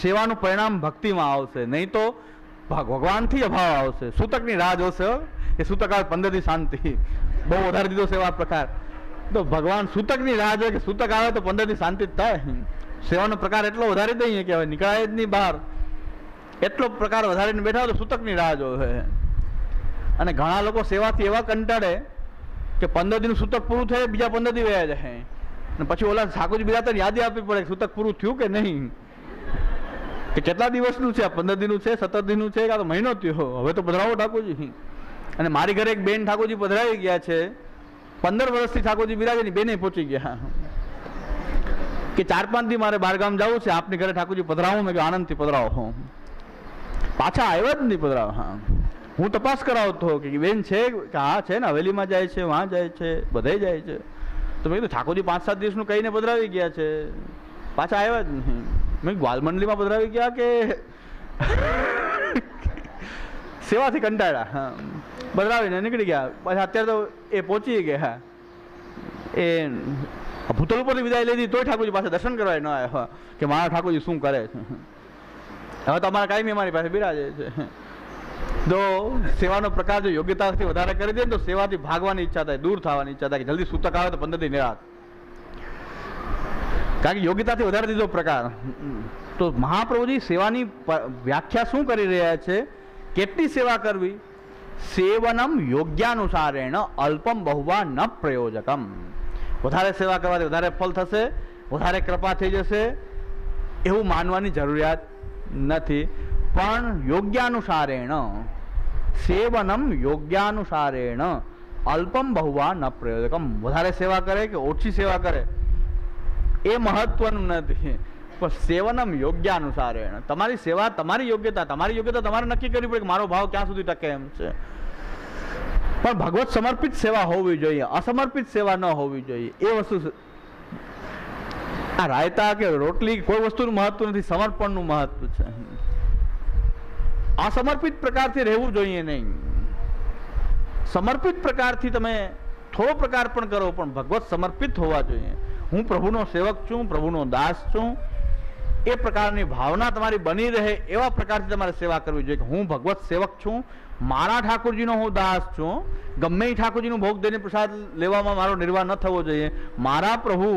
સેવાનું પરિણામ ભક્તિમાં આવશે, નહીં તો ભગવાનથી અભાવ આવશે. સૂતકની રાહ જોશે એ સૂતક આવે 15 દી શાંતિ, બહુ વધારે દીધો સેવા પ્રકાર, તો ભગવાન સૂતકની રાહ જોઈએ કે સૂતક આવે તો 15 દી શાંતિ જ થાય. સેવાનો પ્રકાર એટલો વધારી દઈએ કે હવે નીકળાય જ નહીં બહાર, એટલો પ્રકાર વધારીને બેઠા હોય તો સૂતકની રાહ જોવે. અને ઘણા લોકો સેવાથી એવા કંટાળે કે 15 દીનું સૂતક પૂરું થાય, બીજા 15 દી વયા જાય, અને પછી ઓલા ઠાકોરજી બિરાતા યાદી આપવી પડે કે સૂતક પૂરું થયું કે નહીં, કે કેટલા દિવસનું છે, 15 દીનું છે, 17 દીનું છે, કાં તો મહિનો થયો, હવે તો પધરાવો ઠાકોરજી. અને મારી ઘરે એક બેન ઠાકોરજી પધરાવી ગયા છે, 15 વર્ષથી ઠાકોરજી બિરાજે ની બેને પહોંચી ગયા કે 4-5 દી મારે બહારગામ જવું છે, આપની ઘરે ઠાકોરજી પધરાવું. મેં કહ્યું આનંદથી પધરાવો. પાછા આવ્યા જ નહીં પધરાવ. હા, હું તપાસ કરાવતો કે બેન છે કે હા છે ને, હવેલીમાં જાય છે, વહાં જાય છે, બધે જાય છે. તો મેં કીધું ઠાકોરજી 5-7 દિવસનું કહીને પધરાવી ગયા છે, પાછા આવ્યા જ નહીં. મેં ગ્વાલમંડલીમાં પધરાવી ગયા કે સેવાથી કંટાળ્યા. હા, પધરાવીને નીકળી ગયા. પાછા અત્યારે તો એ પહોંચી ગયા, એ ભૂતલ ઉપરથી વિદાય લીધી તોય ઠાકોરજી પાસે દર્શન કરવા ન આવ્યા કે મારા ઠાકોરજી શું કરે છે. હવે તો અમારા કાયમી અમારી પાસે બિરાજે છે. તો સેવાનો પ્રકાર જો યોગ્યતાથી વધારે કરી દે તો સેવાથી ભાગવાની ઈચ્છા થાય, દૂર થવાની ઈચ્છા થાય કે જલ્દી સૂતક આવે તો 15 દી નિરાશ, કારણ કે યોગ્યતાથી વધારે દીધો પ્રકાર. તો મહાપ્રભુજી સેવાની વ્યાખ્યા શું કરી રહ્યા છે, કેટલી સેવા કરવી? સેવનમ યોગ્યાનુસારેણ અલ્પમ બહુવા ન પ્રયોજકમ. વધારે સેવા કરવાથી વધારે ફળ થશે, વધારે કૃપા થઈ જશે એવું માનવાની જરૂરિયાત નથી, પણ યોગ્યાનુસારેણ, સેવનમ યોગ્યાનુસારેણ અલ્પમ બહુવા ન પ્રયોજકમ. વધારે સેવા કરે કે ઓછી સેવા કરે એ મહત્વનું નથી, પણ સેવનમ યોગ્યાનુસારેણ. તમારી સેવા તમારી યોગ્યતા તમારે નક્કી કરવી પડે કે મારો ભાવ ક્યાં સુધી ટકે એમ છે. પણ ભગવત સમર્પિત સેવા હોવી જોઈએ, અસમર્પિત સેવા ન હોવી જોઈએ. એ વસ્તુ, આ રાયતા કે રોટલી કોઈ વસ્તુનું મહત્વ નથી, સમર્પણનું મહત્વ છે. અસમર્પિત પ્રકારથી રહેવું જોઈએ નહીં. સમર્પિત પ્રકારથી તમે થોડો પ્રકાર પણ કરો, પણ ભગવત સમર્પિત હોવા જોઈએ. હું પ્રભુનો સેવક છું, પ્રભુનો દાસ છું, એ પ્રકારની ભાવના તમારી બની રહે એવા પ્રકારથી તમારે સેવા કરવી જોઈએ કે હું ભગવત સેવક છું, મારા ઠાકોરજીનો હું દાસ છું, ગમે એ ઠાકોરજીનું ભોગ દઈને પ્રસાદ લેવામાં મારો નિર્વાહ ન થવો જોઈએ, મારા પ્રભુ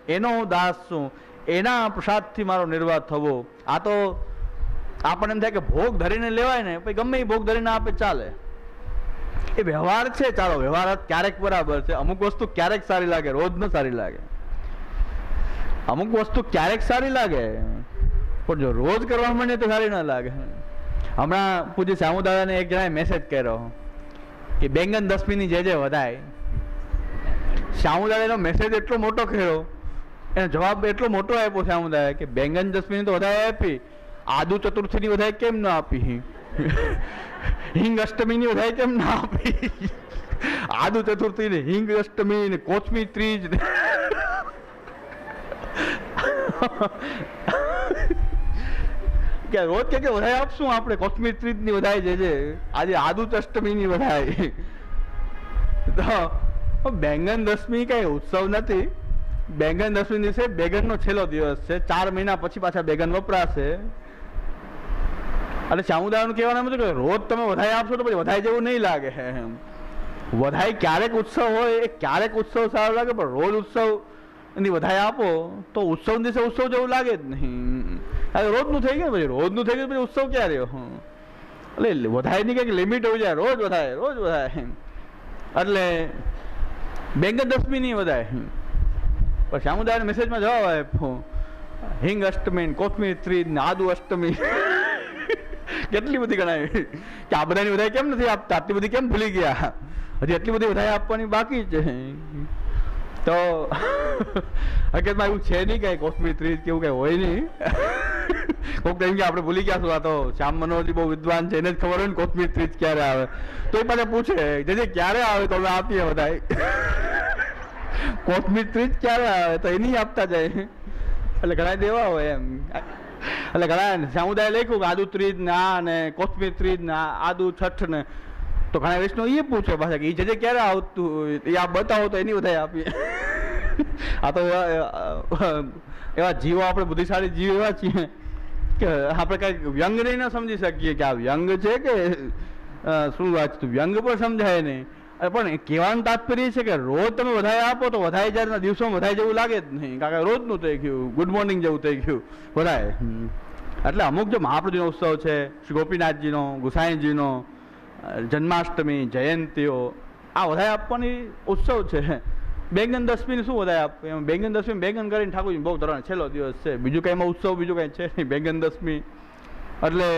એનો હું દાસ છું, એના પ્રસાદથી મારો નિર્વાહ થવો. આ તો આપણને એમ થાય કે ભોગ ધરીને લેવાય ને, પછી ગમે એ ભોગ ધરીને આપે ચાલે, એ વ્યવહાર છે. ચાલો, વ્યવહાર ક્યારેક બરાબર છે, અમુક વસ્તુ ક્યારેક સારી લાગે, રોજ ન સારી લાગે. અમુક વસ્તુ ક્યારેક સારી લાગે, પણ જો રોજ કરવા માંડે તો સારી ન લાગે. હમણાં પૂજ્ય સામુદાદાને એક જણાએ મેસેજ કર્યો કે બેંગન દસમીની જે વધાય. સામુદાદાનો મેસેજ એટલો મોટો કર્યો, એનો જવાબ એટલો મોટો આપ્યો સામુદાય કે બેંગન દસમીની તો વધારે આપી, આદુ ચતુર્થીની વધારે કેમ ના આપી, હિંગ અષ્ટમીની વધારે કેમ ના આપી, આદુ ચતુર્થી ને હિંગ અષ્ટમી ને કોચમી ત્રીજ ને કે રોજ કે વધારે આપશું આપણે, કોચમી ત્રીજ ની વધારે છે, આજે આદુ અષ્ટમી ની વધારે. તો બેંગન દસમી કઈ ઉત્સવ નથી. બેંગન દસમી દિવસે બેગન નો છેલ્લો દિવસ છે, 4 મહિના પછી પાછા બેગન વપરાશે. અને સામુદાયનું કહેવાનું એમ કે રોજ તમે વધારે આપશો તો પછી વધારે જેવું નહીં લાગે. વધારે ક્યારેક ઉત્સવ હોય, એ ક્યારેક ઉત્સવ સારો લાગે, પણ રોજ ઉત્સવ ની વધારે આપો તો ઉત્સવ દિવસે ઉત્સવ જેવું લાગે જ નહીં. રોજનું થઈ ગયું, પછી રોજનું થઈ ગયું પછી ઉત્સવ ક્યાં રહ્યો? એટલે વધારેની કંઈક લિમિટ હોવી જાય, રોજ વધારે. એટલે બેંગન દસમી નહીં વધારે. પણ સામુદાયના મેસેજમાં જવાબ આપ્યો હિંગ અષ્ટમી, કોથમીર ત્રીજ ને આદુ અષ્ટમી. કેટલી બધી ગણાય કે આ બધાની વધારે કેમ નથી આપતા, આટલી બધી કેમ ભૂલી ગયા, હજી એટલી બધી વધારે આપવાની બાકી છે. તો હકીકતમાં એવું છે નહીં કઈ કોથમીર ત્રીજ કેવું કઈ હોય નહીં. કોઈક કહ્યું કે આપણે ભૂલી ગયા છું, આ તો શ્યામ મનોહરજી બહુ વિદ્વાન છે, એને જ ખબર હોય ને કોથમીર ત્રીજ ક્યારે આવે. તો એ પાછા પૂછે જે ક્યારે આવે તો અમે આપીએ બધા. કોથમીર ત્રીજ ક્યારે આવે તો એ નહીં આપતા જાય, એટલે ઘણા દેવા હોય એમ. એટલે ઘણા સમુદાય લખ્યું કે આદુ ત્રીજ ને આ ને કોથમીર ત્રીજ ને આદુ છઠ ને, તો ઘણા વૈષ્ણવ એ પૂછે પાછા કે એ જે ક્યારે આવતું એ આપ બતાવો તો એની વધારે આપીએ. આ તો એવા જીવો, આપણે બુદ્ધિશાળી જીવ એવા છીએ કે આપણે કઈ વ્યંગ નહીં ન સમજી શકીએ કે આ વ્યંગ છે કે શું વાત છે, વ્યંગ પણ સમજાય નહીં. પણ કહેવાનું તાત્પર્ય છે કે રોજ તમે વધારે આપો તો વધારે જ્યારે દિવસોમાં વધારે જેવું લાગે જ નહીં, કારણ કે રોજનું થઈ ગયું, ગુડ મોર્નિંગ જેવું થઈ ગયું વધારે. એટલે અમુક જો મહાપ્રભુજીનો ઉત્સવ છે, શ્રી ગોપીનાથજીનો, ગુસાઈજીનો, જન્માષ્ટમી, જયંતીઓ, આ વધારે આપવાની ઉત્સવ છે. બેંગન દસમીને શું વધારે આપે, એમ બેંગન દસમી બેંગન કરીને ઠાકોરજી બહુ ધોરણ છેલ્લો દિવસ છે, બીજું કંઈ એમાં ઉત્સવ બીજું કંઈ છે નહીં, બેંગન દસમી. એટલે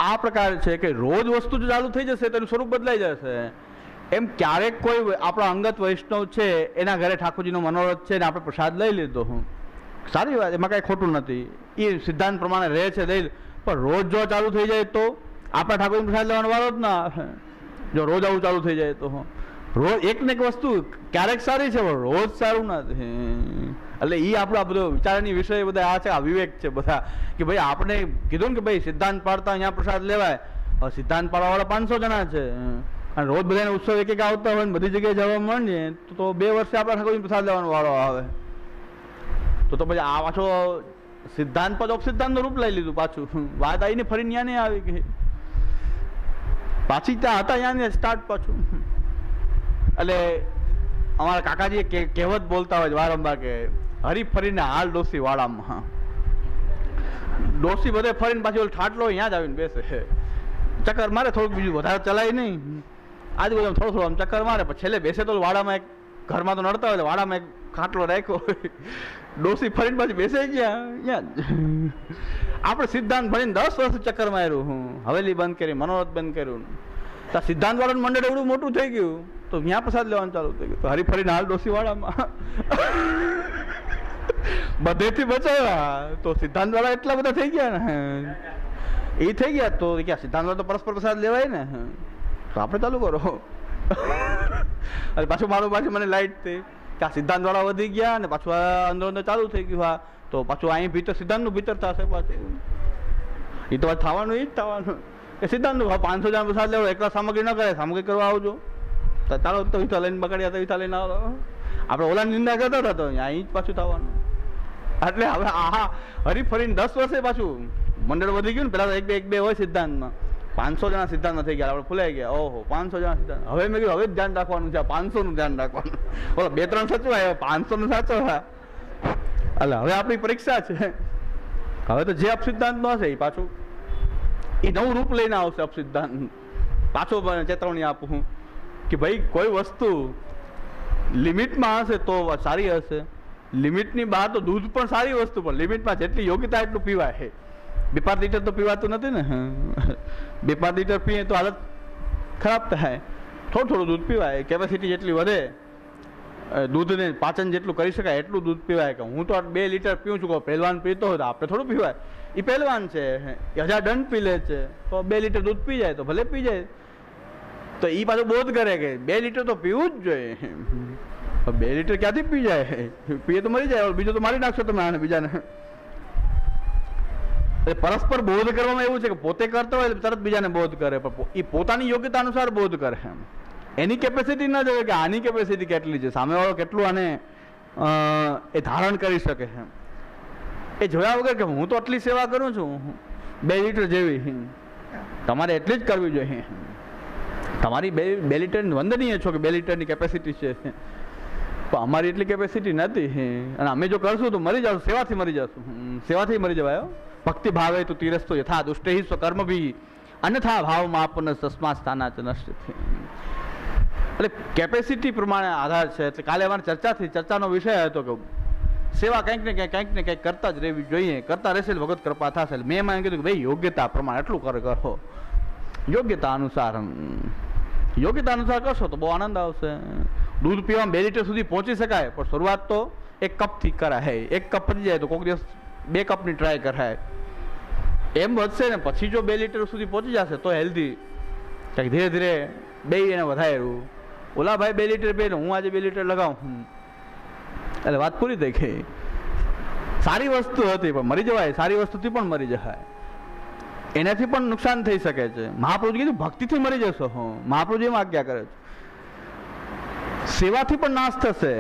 આ પ્રકાર છે કે રોજ વસ્તુ જો ચાલુ થઈ જશે તેનું સ્વરૂપ બદલાઈ જશે. એમ ક્યારેક કોઈ આપણો અંગત વૈષ્ણવ છે એના ઘરે ઠાકોરજીનો મનોરથ છે ને આપણે પ્રસાદ લઈ લીધો, સારી વાત, એમાં કાંઈ ખોટું નથી, એ સિદ્ધાંત પ્રમાણે રહે છે લઈ. પણ રોજ જો ચાલુ થઈ જાય તો આપણા ઠાકોરજી પ્રસાદ લેવાનો વારો જ ના આવે. જો રોજ આવું ચાલુ થઈ જાય તો રોજ એક ને એક વસ્તુ ક્યારેક સારી છે પણ રોજ સારું નથી. એટલે એ આપણો આ બધો વિચારની વિષય બધા આ છે, આ વિવેક છે બધા કે ભાઈ આપણે કીધું ને કે ભાઈ સિદ્ધાંત પાડતા અહીંયા પ્રસાદ લેવાય. હવે સિદ્ધાંત પાડવાવાળા 500 જણા છે અને રોજ બધાને ઉત્સવ એક એક આવતા હોય ને બધી જગ્યાએ જવા માંડીએ તો 2 વર્ષે આપણા ઠાકોરજી પ્રસાદ લેવાનો વારો આવે. તો પછી આ પાછો સિદ્ધાંત પાછો સિદ્ધાંતનું રૂપ લઈ લીધું પાછું. વાત આવીને ફરી ત્યાં નહીં આવી ગઈ, પાછી ત્યાં હતા ત્યાં સ્ટાર્ટ પાછું. એટલે અમારા કાકાજી કહેવત બોલતા હોય વારંવાર કે હરી ફરીને હાલ ડોસી વાળામાં. ડોસી બધે ફરીને પાછી ઠાટલો અહીંયા જ આવીને બેસે, ચક્કર મારે, થોડુંક બીજું વધારે ચલાય નહીં, આજુબાજુ થોડું થોડું આમ ચક્કર મારે, પછી છેલ્લે બેસે તો વાડામાં એક ઘરમાં તો નડતા હોય વાડામાં એક ખાટલો રાખ્યો હોય, ડોસી ફરીને પાછી બેસે ગયા અહીંયા. આપણે સિદ્ધાંત ભણીને 10 વર્ષ ચક્કર માર્યું, હવેલી બંધ કરી, મનોરથ બંધ કર્યું, તો સિદ્ધાંત વાળાનું મંડળ એવડું મોટું થઈ ગયું તો ત્યાં પ્રસાદ લેવાનું ચાલુ થઈ ગયું. તો હરી ફરીને હાલ ડોસી વાળામાં બધેથી બચાવ્યા તો સિદ્ધાંત વાળા એટલા બધા થઈ ગયા ને, એ થઈ ગયા તો ક્યાં સિદ્ધાંત વાળા તો પરસ્પર પ્રસાદ લેવાય ને, તો આપણે ચાલુ કરો. અને પાછું મારું પાછું મને લાઈટ થઈ કે આ સિદ્ધાંત વાળા વધી ગયા ને પાછું અંદર અંદર ચાલુ થઈ ગયું. હા તો પાછું અહીં ભીતર સિદ્ધાંતનું ભીતર થશે પાછું, એ તો થવાનું એ જ થવાનું કે સિદ્ધાંતનું 500 જણા પ્રસાદ લેવો, એકલા સામગ્રી ન કરે, સામગ્રી કરવા આવજો તો ચાલો, તો વિથા લઈને બગાડ્યા તો વિથા લઈને આવો. આપણે ઓલા નિંદા કરતા હતા તો અહીં જ પાછું થવાનું. એટલે હવે આહા હરી ફરીને 10 વર્ષે પાછું મંડળ વધી ગયું ને. પેલા તો એક બે હોય સિદ્ધાંતમાં, 500 જણા સિદ્ધાંતમાં થઈ ગયા, આપણે ફૂલાઈ ગયા. ઓહો 500 જણા સિદ્ધાંત. હવે મેં કીધું હવે જ ધ્યાન રાખવાનું છે, 500 નું ધ્યાન રાખવાનું. બોલો 2-3 સચવાય, 500 નું સાચવા. એટલે હવે આપણી પરીક્ષા છે, હવે તો જે અપસિદ્ધાંત નો હશે એ પાછું એ નવું રૂપ લઈને આવશે. અપસિદ્ધાંત પાછો ચેતવણી આપું કે ભાઈ કોઈ વસ્તુ લિમિટમાં હશે તો સારી હશે, લિમિટની બહાર તો દૂધ પણ સારી વસ્તુ, પણ લિમિટમાં જેટલી યોગ્યતા એટલું પીવાય. 2-5 લીટર તો પીવાતું નથી ને, 2-5 લીટર પીએ તો હાલત ખરાબ થાય. થોડું થોડું દૂધ પીવાય, કેપેસિટી જેટલી વધે, દૂધને પાચન જેટલું કરી શકાય એટલું દૂધ પીવાય. કે હું તો 2 લીટર પીવું છું, કોઈ પહેલવાન પીતો હોય તો આપણે થોડું પીવાય, એ પહેલવાન છે, 1000 દંડ પી લે છે તો 2 લીટર દૂધ પી જાય તો ભલે પી જાય. તો એ પાછું બોધ કરે કે 2 લીટર તો પીવું જ જોઈએ. 2 લીટર ક્યાંથી પી જાય, પીએ તો મરી જાય, બીજું તો મારી નાખશો તમે આને બીજાને. પરસ્પર બોધ કરવામાં એવું છે કે પોતે કરતો હોય તરત બીજાને બોધ કરે, પણ એ પોતાની યોગ્યતા અનુસાર બોધ કરે. એની કેપેસિટી ના જોઈએ કે આની કેપેસિટી કેટલી છે, સામેવાળો કેટલું આને એ ધારણ કરી શકે છે, એ જોયા વગર કે હું તો આટલી સેવા કરું છું 2 લીટર જેવી, તમારે એટલી જ કરવી જોઈએ. તમારી 2 લીટર વંદનીય છો કે 2 લીટરની કેપેસિટી છે, પણ અમારી એટલી કેપેસિટી નથી અને અમે જો કરશું તો મરી જશું, સેવાથી મરી જશું, સેવાથી મરી જવાય. ભક્તિ ભાવે તો તીરસ્તો યથા દુષ્ટૈ સ્વકર્મ ભી અન્યથા ભાવમાં આપણને તસ્માત સ્થાનાચ નશ્યતે. એટલે કેપેસિટી પ્રમાણે આધાર છે. એટલે કાલે અમારી ચર્ચાનો વિષય હતો કે સેવા કંઈક ને કંઈક કરતા જ રહેવી જોઈએ, કરતા રહેશે ભગવત કૃપા થશે. મેં એમાં કીધું કે ભાઈ યોગ્યતા પ્રમાણે એટલું કરો, યોગ્યતા અનુસાર કરશો તો બહુ આનંદ આવશે. દૂધ પીવામાં 2 લીટર સુધી પહોંચી શકાય, પણ શરૂઆત તો 1 કપથી કરાય. 1 કપ પતી જાય તો કોઈક દિવસ 2 કપની ટ્રાય કરાય, એમ વધશે ને પછી જો 2 લીટર સુધી પહોંચી જશે તો હેલ્ધી. કંઈક ધીરે ધીરે 2 એને વધાર્યું, ઓલા ભાઈ 2 લીટર પીને હું આજે 2 લીટર લગાવું, એટલે વાત પૂરી થઈ ગઈ. સારી વસ્તુ હતી પણ મરી જવાય, સારી વસ્તુથી પણ મરી જવાય, એનાથી પણ નુકસાન થઈ શકે છે. મહાપ્રભુજી કીધું ભક્તિથી મરી જશો. મહાપ્રભુજી એમ આજ્ઞા કરે છે સેવાથી પણ નાશ થશે,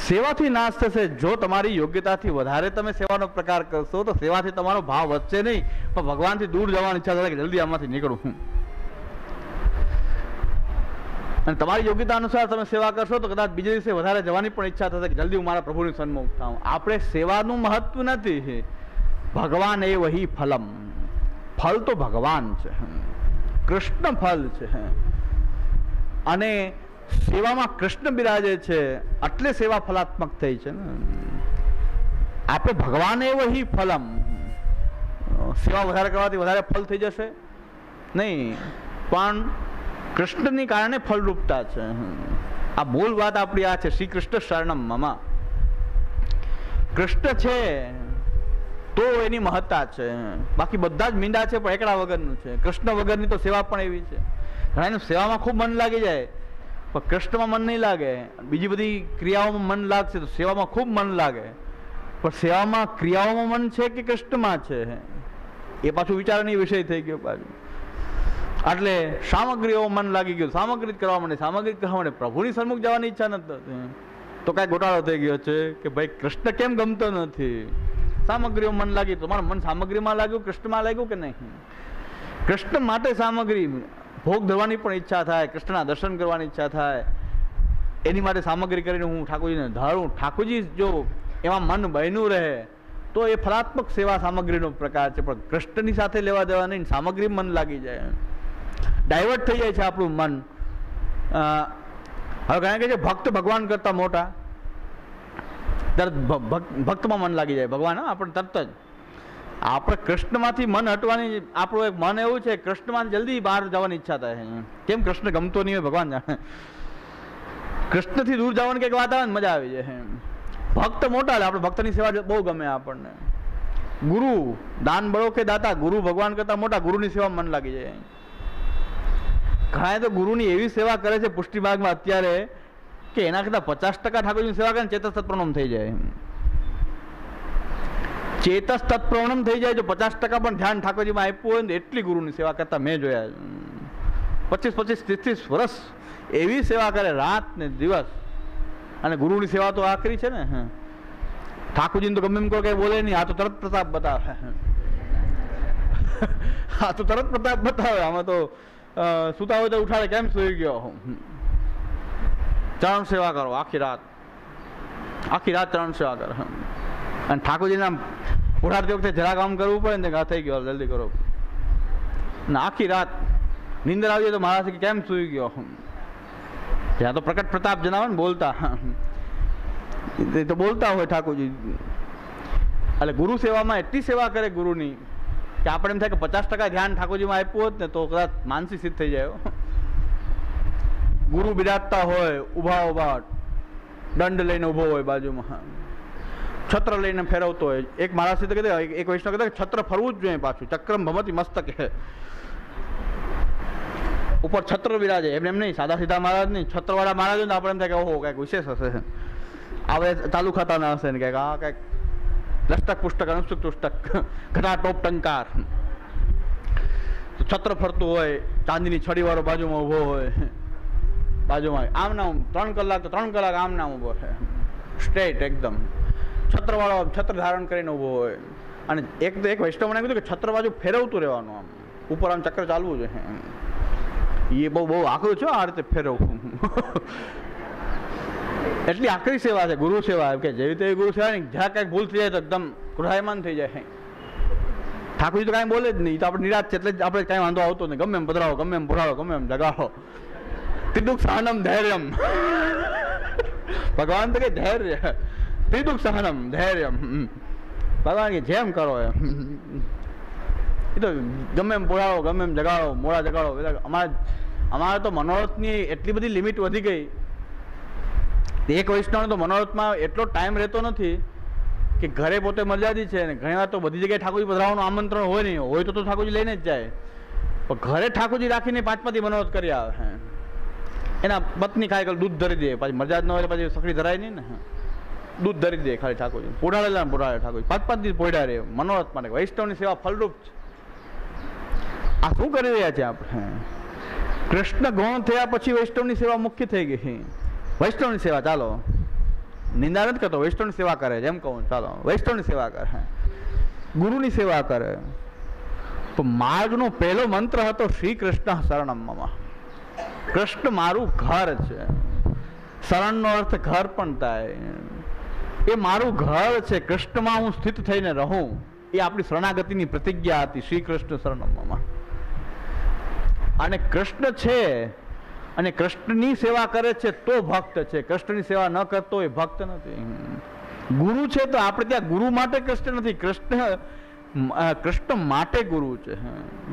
સેવાથી નાશ થશે. જો તમારી યોગ્યતાથી વધારે તમે સેવાનો પ્રકાર કરશો તો સેવાથી તમારો ભાવ વધશે નહીં, પણ ભગવાનથી દૂર જવાની ઈચ્છા થશે કે જલ્દી આમાંથી નીકળું. અને તમારી યોગ્યતા અનુસાર તમે સેવા કરશો તો કદાચ બીજા દિવસે વધારે જવાની પણ ઈચ્છા થશે કે જલ્દી હું મારા પ્રભુની સન્મુખ થાઉં. આપણે સેવાનું મહત્વ નથી, ભગવાન એ વહી ફલમ. ફલ તો ભગવાન છે, કૃષ્ણ ફલ છે, અને સેવામાં કૃષ્ણ બિરાજે છે એટલે સેવા ફલાત્મક થઈ છે ને. આપણે ભગવાન એ વહી ફલમ. સેવા વધારે કરવાથી વધારે ફલ થઈ જશે નહીં, પણ કૃષ્ણની કારણે ફલરૂપતા છે. આ મૂળ વાત આપણી આ છે, શ્રી કૃષ્ણ શરણમ મમ. કૃષ્ણ છે તો એની મહત્તા છે, બાકી બધા જ મીંડા છે પણ એકડા વગરનું છે. કૃષ્ણ વગરની તો સેવા પણ એવી છે. ઘણા સેવામાં ખૂબ મન લાગી જાય પણ કૃષ્ણમાં મન નહીં લાગે. બીજી બધી ક્રિયાઓમાં મન લાગશે તો સેવામાં ખૂબ મન લાગે, પણ સેવામાં ક્રિયાઓમાં મન છે કે કૃષ્ણમાં છે એ પાછું વિચારણી વિષય થઈ ગયો પાછું. એટલે સામગ્રીઓ મન લાગી ગયું, સામગ્રી જ કરવા માંડે, સામગ્રી કરવા માંડે, પ્રભુની સન્મુખ જવાની ઈચ્છા નથી તો કાંઈ ગોટાળો થઈ ગયો છે કે ભાઈ કૃષ્ણ કેમ ગમતો નથી. સામગ્રીઓ મન લાગી, તમારું મન સામગ્રીમાં લાગ્યું, કૃષ્ણમાં લાગ્યું કે નહીં? કૃષ્ણ માટે સામગ્રી, ભોગ ધરવાની પણ ઈચ્છા થાય, કૃષ્ણના દર્શન કરવાની ઈચ્છા થાય, એની માટે સામગ્રી કરીને હું ઠાકોરજીને ધારું. ઠાકોરજી જો એમાં મન બહેનું રહે તો એ ફલાત્મક સેવા સામગ્રીનો પ્રકાર છે. પણ કૃષ્ણની સાથે લેવા દેવા નહીં, સામગ્રી મન લાગી જાય, ડાયવર્ટ થઈ જાય છે આપણું મન. હવે કારણ કે છે ભક્ત ભગવાન કરતા મોટા, તરત ભક્તમાં મન લાગી જાય ભગવાન. આપણે તરત જ આપણે કૃષ્ણમાંથી મન હટવાની, આપણું એક મન એવું છે કૃષ્ણમાંથી જલ્દી બહાર જવાની ઈચ્છા થાય. કેમ કૃષ્ણ ગમતો નહીં હોય ભગવાન જાણે. કૃષ્ણથી દૂર જવાની કંઈક વાત આવે ને મજા આવી જાય. ભક્ત મોટા, આપણે ભક્તની સેવા બહુ ગમે આપણને. ગુરુ દાન બળો કે દાતા, ગુરુ ભગવાન કરતા મોટા, ગુરુની સેવા મન લાગી જાય. ઘણા તો ગુરુની એવી સેવા કરે છે પુષ્ટિ માર્ગમાં અત્યારે કે એના કરતા 50% ઠાકોરજીની સેવા કરે ને ચેતસ તત્પ્રણમ થઈ જાય. ચેતસ તત્પ્રવણમ થઈ જાય. જો 50% પણ ધ્યાન ઠાકોરજીમાં આપ્યું હોય ને એટલી ગુરુની સેવા કરતા મેં જોયા. 25-25, 30-30 વર્ષ એવી સેવા કરે રાત ને દિવસ. અને ગુરુની સેવા તો આખરી છે ને. ઠાકોરજીને તો ગમે એમ કોઈ કઈ બોલે નહીં, આ તો તરત પ્રતાપ બતાવે. આ તો તરત પ્રતાપ બતાવે. આમાં તો સુતા હોય તો ઉઠાડે, કેમ સુઈ ગયો? ચરણ સેવા કરો આખી રાત, આખી રાત ચરણ સેવા કરો. અને ઠાકોરજીના ઉઠાડતી વખતે જરા કામ કરવું પડે ને, થઈ ગયો જલ્દી કરો. ને આખી રાત નીંદર આવી તો મહારાજ કેમ સુઈ ગયો? ત્યાં તો પ્રકટ પ્રતાપ જણાવે ને, બોલતા એ તો બોલતા હોય ઠાકોરજી. એટલે ગુરુ સેવામાં એટલી સેવા કરે ગુરુની કે આપણે એમ થાય કે 50% ધ્યાન ઠાકોરજીમાં આપ્યું હોત ને તો કદાચ માનસી સિદ્ધ થઈ જાય. ગુરુ બિરાજતા હોય ઊભા ઊભા, દંડ લઈને ઊભો હોય બાજુમાં, છત્ર લઈને ફેરવતો હોય. એક મહારાજ સિદ્ધ કહેતા, એક વૈષ્ણવ કહેતા છત્ર ફરવું જ જોઈએ પાછું, ચક્રમ ભમતી મસ્તકે. ઉપર છત્ર બિરાજે, એમને એમ નહીં સાદા સીધા મહારાજ નહીં, છત્રવાળા મહારાજ ને આપણે એમ થાય કે ઓહો કંઈક વિશેષ હશે, આવે ચાલુ ખાતાના હશે ને કંઈક આ કંઈક લષ્ટક પુસ્તક અનુષ્ટક પુસ્તક ઘણા ટોપ ટંકાર. છત્ર ફરતું હોય, ચાંદીની છડી વાળો બાજુમાં ઊભો હોય, બાજુમાં આમ ના 3 કલાક તો 3 કલાક આમ ના ઊભો છે, સ્ટ્રેટ એકદમ છત્ર વાળો, છત્ર ધારણ કરીને ઊભો હોય. અને એક વૈષ્ણવ મને કીધું કે છત્ર બાજુ ફેરવતું રહેવાનું, આમ ઉપર આમ ચક્ર ચાલવું જોઈએ. એ બહુ આકરું છે આ રીતે ફેરવવું. એટલી આકરી સેવા છે ગુરુ સેવા, કે જેવી તેવી ગુરુ સેવા નહીં. જ્યાં કંઈક ભૂલ થઈ જાય તો એકદમ ક્રોધાયમાન થઈ જાય. ઠાકોરજી તો કાંઈ બોલે જ નહીં, તો આપણે નિરાશ છે એટલે જ આપણે કાંઈ વાંધો આવતો નહીં. ગમે એમ પધરાવો, ગમે એમ પુરાવો, ગમે એમ જગાવો. ત્રિદુઃખ સહનમ ધૈર્યમ. ભગવાન તો કે ધૈર્ય, ત્રિદુઃખ સહનમ ધૈર્યમ. ભગવાન કે જેમ કરો એમ. એ તો ગમે એમ પુરાવો, ગમે એમ જગાડો, મોડા જગાડો. અમારે તો મનોરથની એટલી બધી લિમિટ વધી ગઈ. એક વૈષ્ણવને તો મનોરથમાં એટલો ટાઈમ રહેતો નથી કે ઘરે પોતે મર્યાદિત છે ને ઘણી વાર તો બધી જગ્યાએ ઠાકોરજી પધરાવવાનું આમંત્રણ હોય નહીં, હોય તો ઠાકોરજી લઈને જ જાય. પણ ઘરે ઠાકોરજી રાખીને 5 મનોરથ કરી આવે. એના પત્ની ખાય દૂધ ધરી દે, પાછી મર્યાદ ન હોય પછી સકડી ધરાય નહીં ને, દૂધ ધરી દે ખાલી ઠાકોરજી. પોઢાડેલા ને પોઢાડે ઠાકોરજી 5 દિવસ પોઢા રહે મનોરથ માટે. વૈષ્ણવની સેવા ફલરૂપ છે. આ શું કરી રહ્યા છે આપણે? કૃષ્ણ ગૌણ થયા પછી વૈષ્ણવની સેવા મુખ્ય થઈ ગઈ. વૈષ્ણવની સેવા, ચાલો નિંદા નથી કરતો, વૈષ્ણવની સેવા કરે જેમ કહું, ચાલો વૈષ્ણવની સેવા કરે, ગુરુની સેવા કરે. તો માર્ગનો પહેલો મંત્ર હતો શ્રી કૃષ્ણ શરણમ મમ. કૃષ્ણ મારું ઘર છે. શરણનો અર્થ ઘર પણ થાય. એ મારું ઘર છે, કૃષ્ણમાં હું સ્થિત થઈને રહું, એ આપણી શરણાગતિની પ્રતિજ્ઞા હતી, શ્રી કૃષ્ણ શરણમ મમ. અને કૃષ્ણ છે અને કૃષ્ણની સેવા કરે છે તો ભક્ત છે, કૃષ્ણની સેવા ન કરતો એ ભક્ત નથી. ગુરુ છે તો આપણે ત્યાં ગુરુ માટે કૃષ્ણ નથી, કૃષ્ણ માટે ગુરુ છે,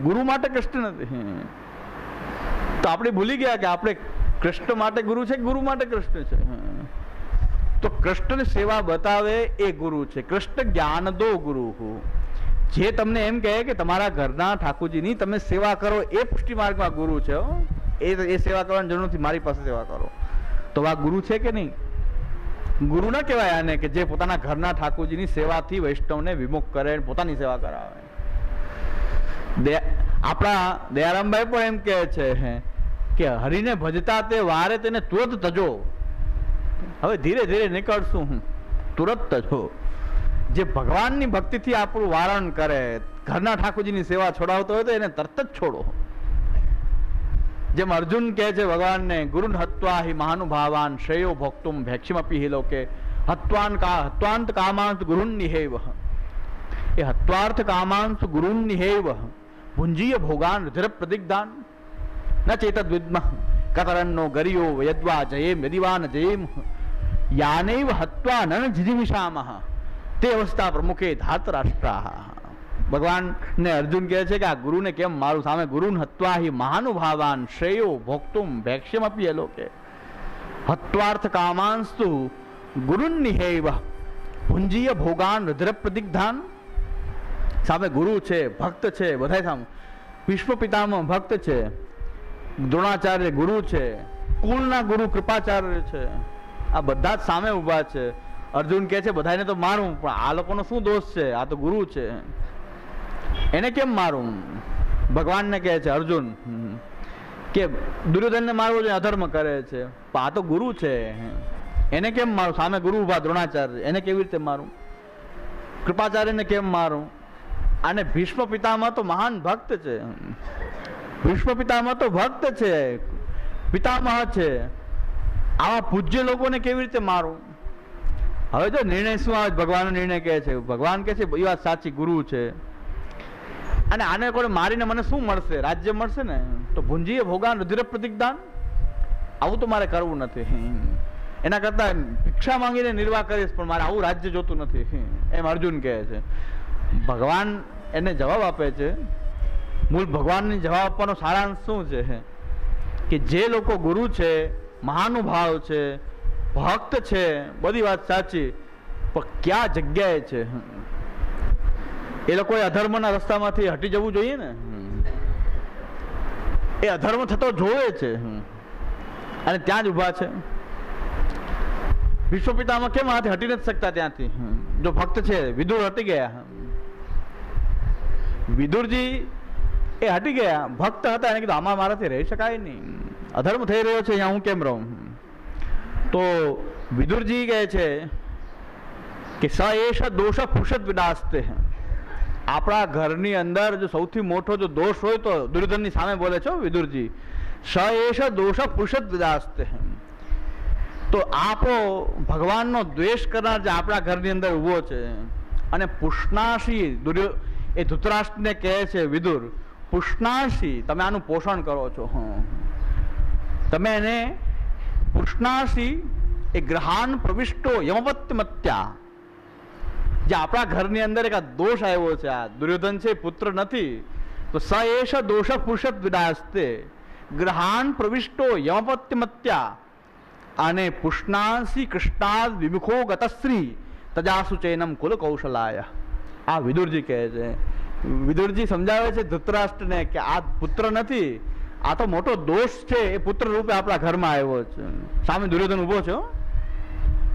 ગુરુ માટે કૃષ્ણ નથી. તો આપણે ભૂલી ગયા કે આપણે કૃષ્ણ માટે ગુરુ છે, ગુરુ માટે કૃષ્ણ છે. તો કૃષ્ણની સેવા બતાવે એ ગુરુ છે. કૃષ્ણ જ્ઞાન દો ગુરુ. જે તમને એમ કહે કે તમારા ઘરના ઠાકોરજીની તમે સેવા કરો એ પુષ્ટિ માર્ગમાં ગુરુ છે. એ સેવા કરવાની જરૂર નથી, મારી પાસે સેવા કરો. તો આ ગુરુ છે કે નહીં? ગુરુ ના કહેવાય આને કે જે પોતાના ઘરના ઠાકોરજીની સેવાથી વૈષ્ણવને વિમુખ કરે, પોતાની સેવા કરાવે. આપણા દયારામભાઈ પણ એમ કહે છે કે હરિને ભજતા તે વારે તેને તુરત તજો. હવે ધીરે ધીરે નીકળશું, તુરત તજો. જે ભગવાનની ભક્તિથી આપણું વારણ કરે, ઘરના ઠાકોરજીની સેવા છોડાવતો હોય તો એને તરત જ છોડો. જેમ અર્જુન કહે છે ભગવાનને, ગુરુન હત્વા હિ મહાનુભાવાન શ્રેયો ભોક્તુમ ભેક્ષમપી હિ લોકે હત્વાંત કામાંત ગુરુન નિહેવ. એ હત્વાર્થ કામાંત ગુરુન નિહેવ ભુંજીય ભોગાન રુધિર પ્રદિગ્ધાન ન ચેતદ વિદ્મઃ કતરન્નો ગરિયો યદ્વા જયેમ યદિવાન જયેમ યાનૈવ હત્વા ન જીજીવિષામઃ તે અવસ્થા પ્રમુખે ધાતરાષ્ટ્રાઃ. ભગવાન ને અર્જુન કહે છે કે આ ગુરુને કેમ મારું? સામે ગુરુન હત્વા હિ મહાનુભાવાન શ્રેયો ભોક્તુમ ભેક્ષ્યમપી લોકે હત્વાર્થ કામાંસ્તુ ગુરુન નિહેવ ભુંજીય ભોગાન રુધિર પ્રદિગ્ધાન. સામે ગુરુ છે, ભક્ત છે, બધા સામે વિશ્વ પિતામહ ભક્ત છે, દ્રોણાચાર્ય ગુરુ છે, કુલના ગુરુ કૃપાચાર્ય છે, આ બધા જ સામે ઉભા છે. અર્જુન કહે છે બધાને તો મારું, પણ આ લોકોનો શું દોષ છે? આ તો ગુરુ છે, એને કેમ મારું? ભગવાનને કહે છે અર્જુન કે દુર્યોધનને મારવો જોઈએ, અધર્મ કરે છે, પણ આ તો ગુરુ છે, એને કેમ મારું? સામે ગુરુ ઉભા દ્રોણાચાર્ય, એને કેવી રીતે મારું? કૃપાચાર્યને કેમ મારું? અને ભીષ્મ પિતામહ તો મહાન ભક્ત છે, ભીષ્મ પિતામહ તો ભક્ત છે, પિતામહ છે. આવા પૂજ્ય લોકોને કેવી રીતે મારું? હવે જો નિર્ણય શું આવે? ભગવાનનો નિર્ણય કહે છે, ભગવાન કહે છે એ વાત સાચી, ગુરુ છે, અને આને કોઈ મારીને મને શું મળશે? રાજ્ય મળશે ને. તો ભુંજીએ ભોગાન રુધિર પ્રતિગ્ધાન, આવું તો મારે કરવું નથી. એના કરતા ભિક્ષા માંગીને નિર્વાહ કરીશ, પણ મારે આવું રાજ્ય જોતું નથી, એમ અર્જુન કહે છે. ભગવાન એને જવાબ આપે છે. મૂળ ભગવાનને જવાબ આપવાનો સારાંશ શું છે? કે જે લોકો ગુરુ છે, મહાનુભાવ છે, ભક્ત છે, બધી વાત સાચી, પણ ક્યાં જગ્યાએ છે? એ લોકોએ અધર્મના રસ્તામાંથી હટી જવું જોઈએ ને. એ અધર્મ થતો જોવે છે અને ત્યાં જ ઉભા છે. વિશ્વ પિતામાં કેમ હાથે હટી નથી શકતા ત્યાંથી? જો ભક્ત છે, વિદુર હટી ગયા, વિદુરજી એ હટી ગયા, ભક્ત હતા, એને કીધું આમાં મારાથી રહી શકાય નહીં, અધર્મ થઈ રહ્યો છે, અહીંયા હું કેમ રહું? તો વિદુરજી કહે છે કે સ એષ દોષ પુષદ વિનાસ્તે. આપણા ઘરની અંદર જો સૌથી મોટો જો દોષ હોય તો દુર્યોધનની સામે બોલે છે વિદુરજી, સ એષ દોષ પુષદ વિનાસ્તે. તો આપણો ભગવાનનો દ્વેષ કરનાર જે આપણા ઘરની અંદર ઉભો છે, અને પુષ્ણાશી એ ધૃતરાષ્ટ્રને કહે છે વિદુર, પુષ્ણાશી તમે આનું પોષણ કરો છો, તમે એને પુષ્ણાશી એ ગ્રહાન પ્રવિષ્ટો યમપત્યમત્યા. જે આપણા ઘરની અંદર એક દોષ આવ્યો છે, આ દુર્યોધન છે, પુત્ર નથી, તો સ એષ દોષ પુષદ વિનાસ્તે ગ્રહાન પ્રવિષ્ટો યમપત્યમત્યા. અને પુષ્ણાંસી કૃષ્ણાદ વિમુખો ગતશ્રી તજાસુ ચૈનમ કુલ કૌશલાય. આ વિદુરજી કહે છે. વિદુરજી સમજાવે છે ધૃતરાષ્ટ્રને કે આ પુત્ર નથી, આ તો મોટો દોષ છે, એ પુત્ર રૂપે આપણા ઘરમાં આવ્યો છે. સામે દુર્યોધન ઉભો છે.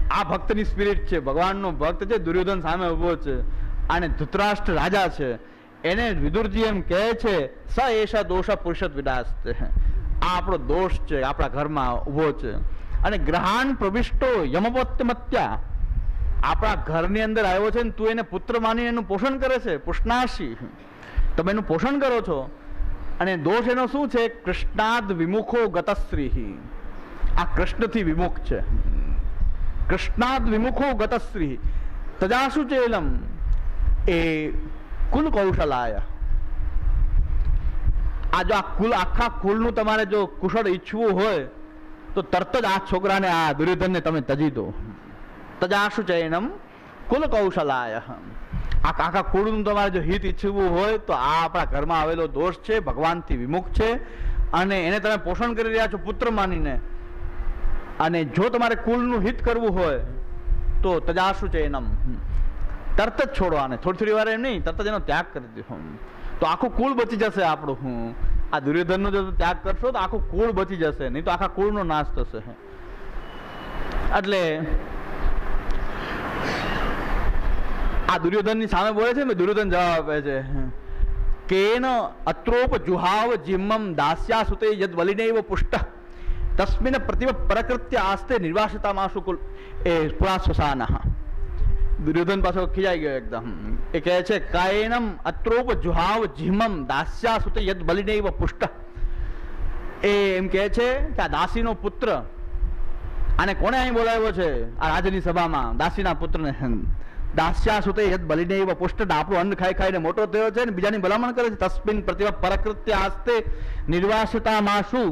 આ ભક્તની સ્પિરિટ છે, ભગવાનનો ભક્ત છે, દુર્યોધન સામે ઉભો છે, અને ધૃતરાષ્ટ્ર રાજા છે. એને વિદુરજી એમ કહે છે સ એષ દોષ પુરુષત વિનાસ્તે. આ આપણો દોષ છે, આપણા ઘરમાં ઉભો છે. અને ગ્રહાન પ્રવિષ્ટો યમપત્યમત્યા, આપણા ઘરની અંદર આવ્યો છે ને તું એને પુત્ર માની એનું પોષણ કરે છે, પુષ્ણાશી, તમે એનું પોષણ કરો છો. અને દોષ એનો શું છે? કૃષ્ણાદ વિમુખો ગતશ્રી, આ કૃષ્ણથી વિમુખ છે. કૃષ્ણાદ વિમુખો ગતશ્રી તજાસુ ચેલમ એ કુલ કૌશલાય. આ જો આ કુલ, આખા કુલનું તમારે જો કુશળ ઈચ્છવું હોય તો તરત જ આ છોકરાને, આ દુર્યોધનને તમે તજી દો. તજાસુ ચૈનમ કુલ કૌશલાય. આખા કુળનું તમારે જો હિત ઈચ્છવું હોય તો આ આપણા ઘરમાં આવેલો દોષ છે, ભગવાનથી વિમુખ છે, અને એને તમે પોષણ કરી રહ્યા છો પુત્ર માનીને. અને જો તમારે કુલનું હિત કરવું હોય તો તજાસુ ચૈનમ, તરત જ છોડો આને, થોડી થોડી વાર એમ નહીં, તરત જ એનો ત્યાગ કરી દો. તો આખું કુળ બચી જશે આપણું. આ દુર્યોધનનો જો ત્યાગ કરશો તો આખું કુળ બચી જશે, નહીં તો આખા કુળનો નાશ થશે. એટલે આ દુર્યોધનની સામે બોલે છે ને, દુર્યોધન જવાબ આપે છે કેન અત્રોપ જુહાવ જીમ્મમ દાસ્યા સુતે યદ બલિનૈવ પુષ્ટ તસ્મિન પ્રતિવ પ્રકૃત્ય આસ્તે નિર્વાસિતામાસુ કુલ એ પુરાસ્વસાનઃ. દુર્યોધન પાછો ખીજાઈ ગયો એકદમ. એ કહે છે કાયનમ અત્રોપ જુહાવ જીમ્મમ દાસ્યા સુતે યદ બલિનૈવ પુષ્ટ. એ એમ કહે છે કે આ દાસીનો પુત્ર, આને કોણે અહીં બોલાવ્યો છે આ રાજની સભામાં? દાસીના પુત્રને. દાસ્યા સુતે યદ બલિનૈવ પુષ્ટ, આપણું અન્ન ખાઈ ખાઈને મોટો થયો છે ને બીજાની ભલામણ કરે છે. તસ્મિન પ્રતિભા પરકૃત્ય આસ્તે નિર્વાસિતામાસુ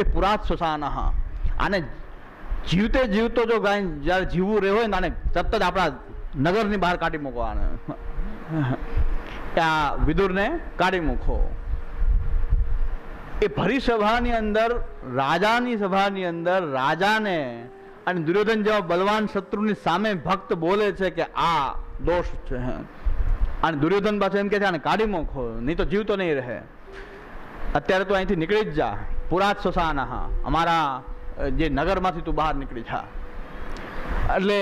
એ પુરાત શ્વસાનઃ. આને જીવતે જીવતો જો ગાય જ્યારે જીવવું રહ્યો હોય ને આને તરત જ આપણા નગરની બહાર કાઢી મૂકો. આને આ વિદુરને કાઢી મૂકો. એ ભરી સભાની અંદર, રાજાની સભાની અંદર રાજાને અને દુર્યોધન જેવા બલવાન શત્રુની સામે ભક્ત બોલે છે કે આ દોષ છે. અને દુર્યોધન પાછો એમ કે છે આને કાઢી મૂકો, નહીં તો જીવતો નહીં રહે. અત્યારે તો અહીંથી નીકળી જ જા. પુરાત શ્વસાનઃ, અમારા જે નગરમાંથી તું બહાર નીકળી જા. એટલે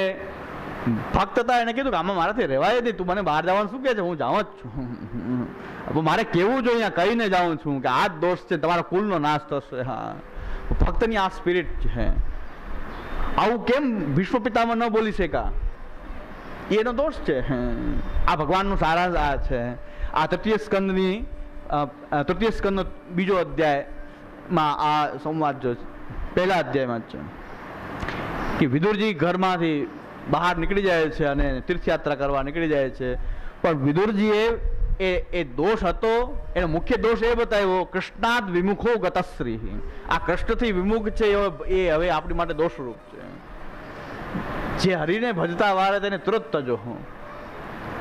ભક્ત હતા, એને કીધું કે આમાં મારાથી રહેવાય નહીં, તું મને બહાર જવાનું શું કહે છે? હું જાઉં જ છું. મારે કેવું જોઈએ, કહીને જાઉં છું કે આ જ દોષ છે, તમારા કુલનો નાશ થશે. હા, ભક્તની આ સ્પિરિટ છે. આવું કેમ વિશ્વ પિતામાં ન બોલી શકા? એનો દોષ છે. આ ભગવાનનું સારાંશ આ છે. આ તૃતીય સ્કંદનો બીજો અધ્યાયમાં આ સંવાદ જો પહેલા અધ્યાયમાં જ છે કે વિદુરજી ઘરમાંથી બહાર નીકળી જાય છે અને તીર્થયાત્રા કરવા નીકળી જાય છે. પણ વિદુરજીએ એ દોષ હતો, એનો મુખ્ય દોષ એ બતાવ્યો કૃષ્ણાદ વિમુખો ગતશ્રી. આ કૃષ્ણથી વિમુખ છે એ હવે આપણી માટે દોષરૂપ છે. જે હરિને ભજતા વારે તેને તુરંત તજો.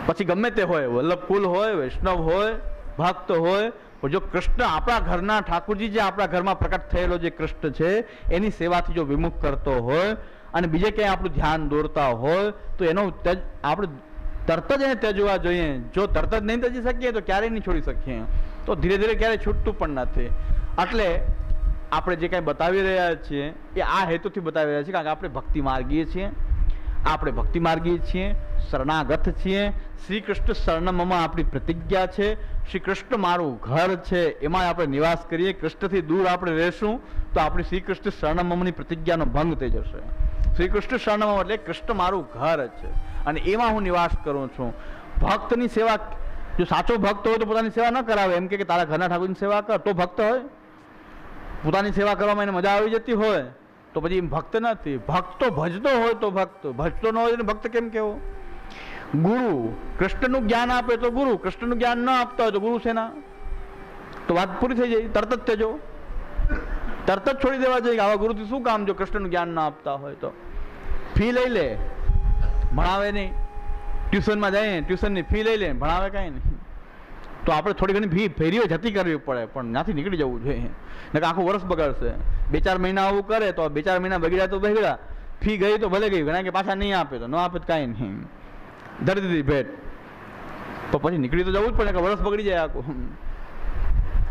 પછી ગમે તે હોય, વલ્લભ કુલ હોય, વૈષ્ણવ હોય, ભક્ત હોય, જો કૃષ્ણ આપણા ઘરના ઠાકુરજી જે આપણા ઘરમાં પ્રકટ થયેલો જે કૃષ્ણ છે એની સેવાથી જો વિમુખ કરતો હોય અને બીજે ક્યાંય આપણું ધ્યાન દોરતા હોય તો એનો આપણે તરત જ એને ત્યજવા જોઈએ. જો તરત જ નહીં ત્યજી શકીએ તો ક્યારેય નહીં છોડી શકીએ, તો ધીરે ધીરે ક્યારેય છૂટતું પણ નથી. એટલે આપણે જે કાંઈ બતાવી રહ્યા છીએ એ આ હેતુથી બતાવી રહ્યા છીએ કારણ કે આપણે ભક્તિ માર્ગીય છીએ. આપણે ભક્તિ માર્ગીય છીએ, શરણાગત છીએ. શ્રી કૃષ્ણ શરણમમાં આપણી પ્રતિજ્ઞા છે. શ્રી કૃષ્ણ મારું ઘર છે, એમાં આપણે નિવાસ કરીએ. કૃષ્ણથી દૂર આપણે રહેશું તો આપણી શ્રી કૃષ્ણ શરણમની પ્રતિજ્ઞાનો ભંગ થઈ જશે. શ્રી કૃષ્ણ શરણમ એટલે કૃષ્ણ મારું ઘર છે અને એમાં હું નિવાસ કરું છું. ભક્તની સેવા, જો સાચો ભક્ત હોય તો પોતાની સેવા ન કરાવે. એમ કે તારા ઘરના ઠાકોરની સેવા કર, તો ભક્ત હોય. પોતાની સેવા કરવામાં એને મજા આવી જતી હોય તો પછી ભક્ત નથી. ભક્તો ભજતો હોય તો ભક્ત, ભજતો ન હોય તો ભક્ત કેમ કેવો? ગુરુ કૃષ્ણનું જ્ઞાન આપે તો ગુરુ, કૃષ્ણનું જ્ઞાન ન આપતા હોય તો ગુરુ સેના. તો વાત પૂરી થઈ જાય. તરત જ તેજો, તરત જ છોડી દેવા જોઈએ કે આવા ગુરુથી શું કામ જો કૃષ્ણનું જ્ઞાન ન આપતા હોય તો. ફી લઈ લે, ભણાવે નહીં. ટ્યુશનમાં જાય, ટ્યુશનની ફી લઈ લે, ભણાવે કાંઈ નહીં. તો આપણે થોડી ઘણી ફી ફેરીઓ જતી કરવી પડે, પણ ત્યાંથી નીકળી જવું જોઈએ. નકર આખું વર્ષ બગાડશે. 2-4 મહિના આવું કરે તો 2-4 મહિના બગડ્યા તો બગડ્યા. ફી ગઈ તો ભલે ગઈ, ઘણા કે પાછા નહીં આપે તો ન આપે તો કાંઈ નહીં, ધરી દીધી ભેટ. તો પછી નીકળી તો જવું જ પડે કે વર્ષ બગડી જાય આખું.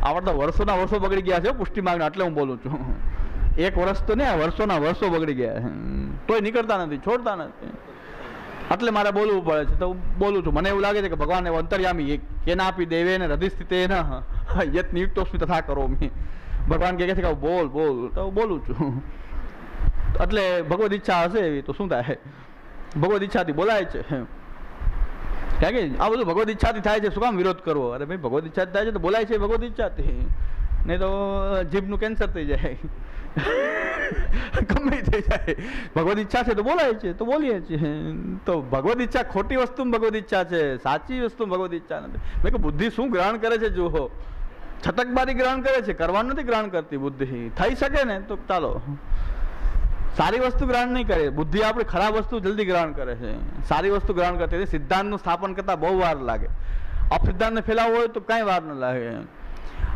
આવડ તો વર્ષોના વર્ષો બગડી ગયા છે પુષ્ટિ માર્ગના, એટલે હું બોલું છું. 1 વર્ષ તો નહીં, વર્ષોના વર્ષો બગડી ગયા તોય નીકળતા નથી, છોડતા નથી. એટલે મારે બોલવું પડે છે તો બોલું છું. મને એવું લાગે છે કે ભગવાન એવો અંતર્યામી કેના આપી દેવે ને હૃદય સ્થિતે ન યત નિયુક્તોસ્મિ તથા કરોમિ. ભગવાન કહે છે કે બોલ બોલ, તો બોલું છું. એટલે ભગવદ ઈચ્છા હશે એવી તો શું થાય, ભગવદ ઈચ્છાથી બોલાય છે. કારણ કે આ બધું ભગવદ ઈચ્છાથી થાય છે, શું કામ વિરોધ કરવો? અરે ભાઈ ભગવદ ઈચ્છાથી થાય છે તો બોલાય છે ભગવદ ઈચ્છાથી, નહીં તો જીભનું કેન્સર થઈ જાય, ગમે થઈ જાય. ભગવદ ઈચ્છા છે તો બોલાય છે તો બોલીએ છીએ. તો ભગવદ ઈચ્છા ખોટી વસ્તુ ભગવદ ઈચ્છા છે, સાચી વસ્તુ ભગવદ ઈચ્છા નથી. મેં કે બુદ્ધિ શું ગ્રહણ કરે છે જુઓ, છટકબારી ગ્રહણ કરે છે, કરવાનું નથી ગ્રહણ કરતી બુદ્ધિ. થઈ શકે ને તો ચાલો, સારી વસ્તુ ગ્રહણ નહીં કરે બુદ્ધિ, આપણે ખરાબ વસ્તુ જલ્દી ગ્રહણ કરે છે, સારી વસ્તુ ગ્રહણ કરતી નથી. સિદ્ધાંતનું સ્થાપન કરતા બહુ વાર લાગે, અપસિદ્ધાંતને ફેલાવવો હોય તો કાંઈ વાર ન લાગે.